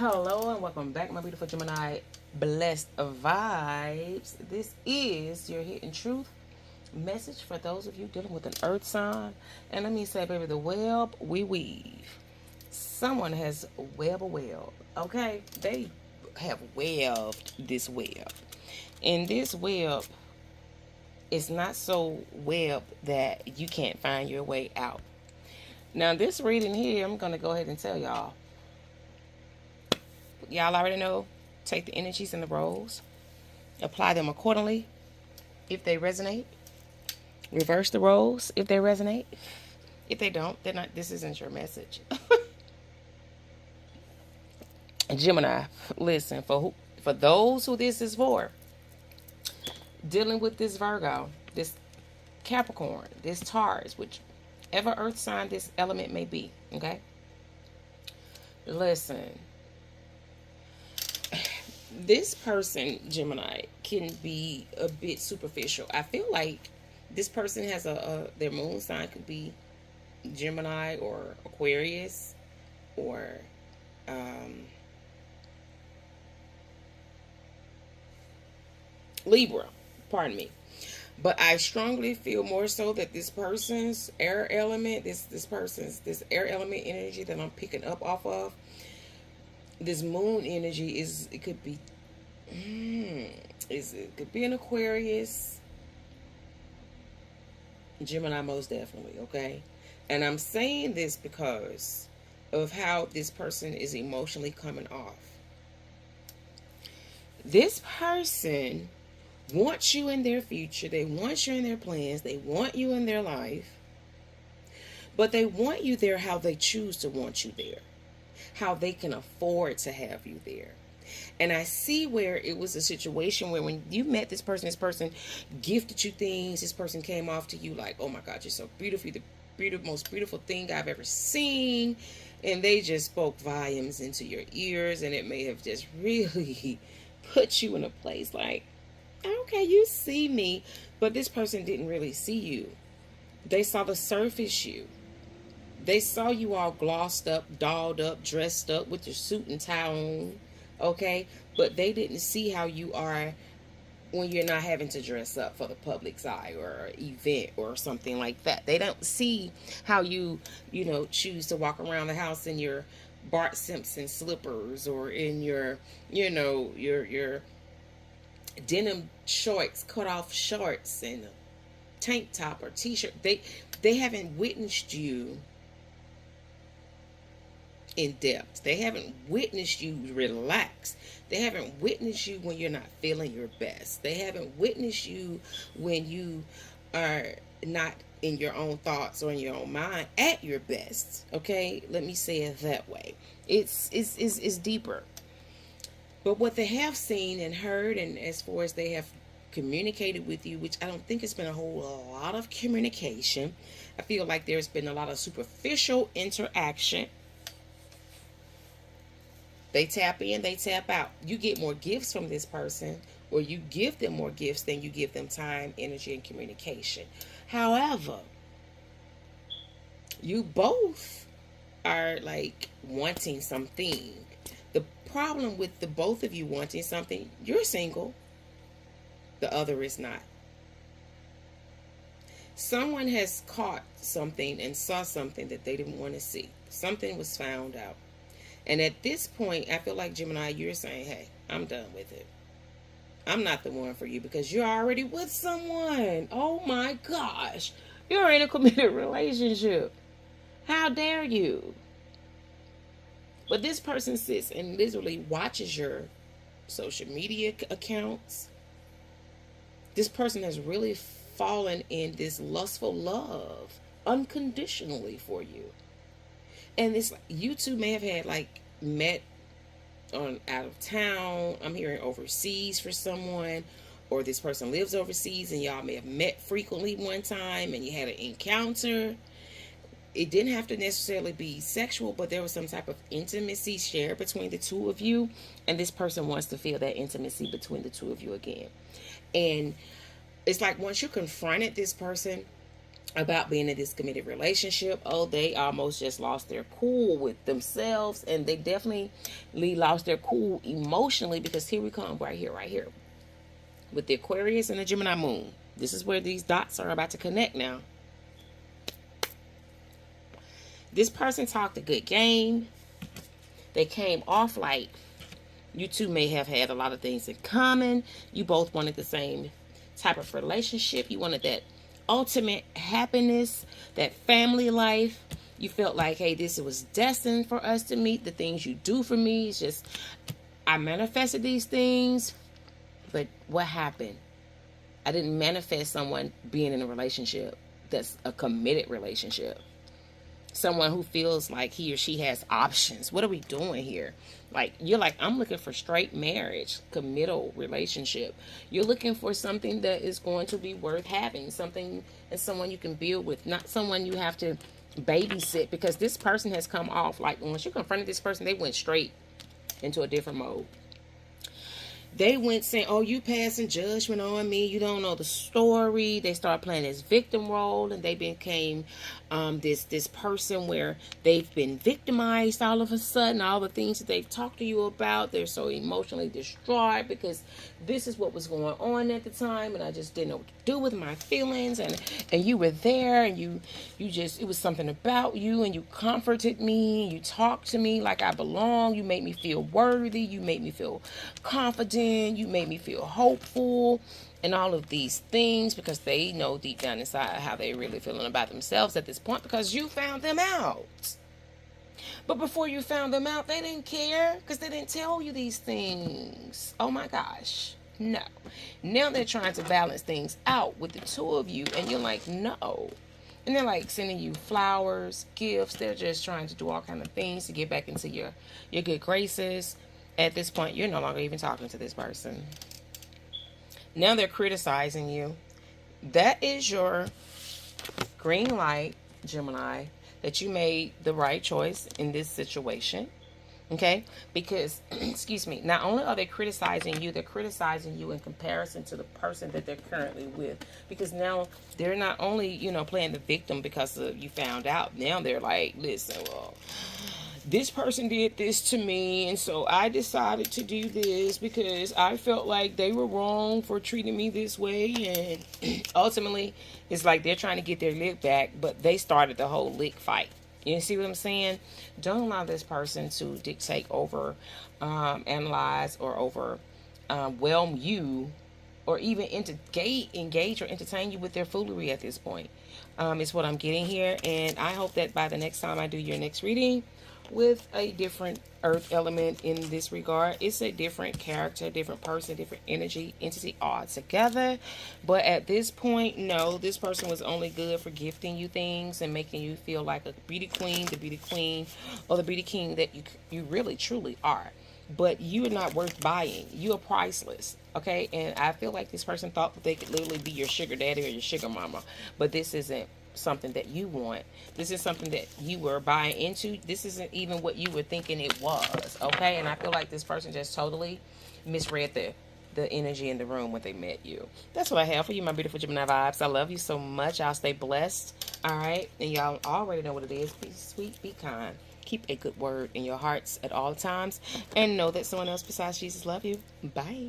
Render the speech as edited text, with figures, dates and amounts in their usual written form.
Hello and welcome back, my beautiful Gemini blessed vibes. This is your hidden truth message for those of you dealing with an earth sign. And let me say, baby, the web we weave. Someone has web a web. Okay? They have weaved this web. And this web is not so webbed that you can't find your way out. Now, this reading here, I'm going to go ahead and tell y'all. Y'all already know, take the energies and the roles, apply them accordingly if they resonate, reverse the roles if they resonate. If they don't, they're not, this isn't your message. Gemini, listen, for those who this is for, dealing with this Virgo, this Capricorn, this Taurus, whichever earth sign this element may be, okay? Listen. This person, Gemini, can be a bit superficial. I feel like this person has their moon sign could be Gemini or Aquarius or Libra, pardon me. But I strongly feel more so that this person's air element, this air element energy that I'm picking up off of, this moon energy it could be it could be an Aquarius, Gemini, most definitely, okay? And I'm saying this because of how this person is emotionally coming off. This person wants you in their future. They want you in their plans. They want you in their life. But they want you there how they choose to want you there. How they can afford to have you there. And I see where it was a situation where when you met this person gifted you things. This person came off to you like, oh my God, you're so beautiful. You're the most beautiful thing I've ever seen. And they just spoke volumes into your ears. And it may have just really put you in a place like, okay, you see me. But this person didn't really see you. They saw the surface you. They saw you all glossed up, dolled up, dressed up with your suit and tie on, okay? But they didn't see how you are when you're not having to dress up for the public's eye or event or something like that. They don't see how you choose to walk around the house in your Bart Simpson slippers or in your denim shorts, cut off shorts and a tank top or t-shirt. They haven't witnessed you in depth. They haven't witnessed you relax. They haven't witnessed you when you're not feeling your best. They haven't witnessed you when you are not in your own thoughts or in your own mind at your best. Okay, let me say it that way. It's deeper. But what they have seen and heard, and as far as they have communicated with you, which I don't think it's been a whole lot of communication. I feel like there's been a lot of superficial interaction. They tap in, they tap out. You get more gifts from this person, or you give them more gifts than you give them time, energy, and communication. However, you both are like wanting something. The problem with the both of you wanting something, you're single, the other is not. Someone has caught something and saw something that they didn't want to see. Something was found out. And at this point, I feel like, Gemini, you're saying, hey, I'm done with it. I'm not the one for you because you're already with someone. Oh my gosh. You're in a committed relationship. How dare you? But this person sits and literally watches your social media accounts. This person has really fallen in this lustful love unconditionally for you. And it's like you two may have had met on out of town. I'm hearing overseas for someone, or this person lives overseas and y'all may have met frequently one time and you had an encounter. It didn't have to necessarily be sexual, but there was some type of intimacy shared between the two of you, and this person wants to feel that intimacy between the two of you again. And it's like once you confronted this person about being in this committed relationship. Oh, they almost just lost their cool with themselves, and they definitely lost their cool emotionally, because here we come right here with the Aquarius and the Gemini moon. This is where these dots are about to connect now. This person talked a good game. They came off like you two may have had a lot of things in common. You both wanted the same type of relationship. You wanted that ultimate happiness, that family life. You felt like, hey, this was destined for us to meet. The things you do for me, it's just, I manifested these things. But what happened? I didn't manifest someone being in a relationship that's a committed relationship. Someone who feels like he or she has options. What are we doing here? Like, you're like, I'm looking for straight marriage, committal relationship. You're looking for something that is going to be worth having, something and someone you can build with, not someone you have to babysit, because this person has come off like, once you confronted this person, they went straight into a different mode. They went saying, oh, you passing judgment on me. You don't know the story. They started playing this victim role, and they became this person where they've been victimized all of a sudden. All the things that they've talked to you about, they're so emotionally distraught because this is what was going on at the time, and I just didn't know what to do with my feelings. And you were there, and you just, it was something about you, and you comforted me. You talked to me like I belong. You made me feel worthy. You made me feel confident. You made me feel hopeful, and all of these things, because they know deep down inside how they really feeling about themselves at this point, because you found them out. But before you found them out, they didn't care, because they didn't tell you these things. Oh my gosh, no. Now they're trying to balance things out with the two of you, and you're like, no. And they're like sending you flowers, gifts. They're just trying to do all kind of things to get back into your good graces. At this point, you're no longer even talking to this person. Now they're criticizing you. That is your green light, Gemini, that you made the right choice in this situation. Okay? Because, excuse me, not only are they criticizing you, they're criticizing you in comparison to the person that they're currently with. Because now they're not only, playing the victim because you found out. Now they're like, listen, well, this person did this to me, and so I decided to do this because I felt like they were wrong for treating me this way. And ultimately, it's like they're trying to get their lick back, but they started the whole lick fight. You see what I'm saying? Don't allow this person to dictate over, analyze, or overwhelm you, or even engage or entertain you with their foolery at this point. Is what I'm getting here. And I hope that by the next time I do your next reading with a different earth element in this regard, it's a different character, different person, different energy, entity all together. But at this point, no, this person was only good for gifting you things and making you feel like a beauty queen, the beauty queen, or the beauty king that you really truly are. But you are not worth buying. You are priceless. Okay? And I feel like this person thought that they could literally be your sugar daddy or your sugar mama. But this isn't something that you want. This is something that you were buying into. This isn't even what you were thinking it was. Okay? And I feel like this person just totally misread the energy in the room when they met you. That's what I have for you, my beautiful Gemini vibes. I love you so much. Y'all stay blessed. All right? And y'all already know what it is. Be sweet, be kind. Keep a good word in your hearts at all times. And know that someone else besides Jesus loves you. Bye.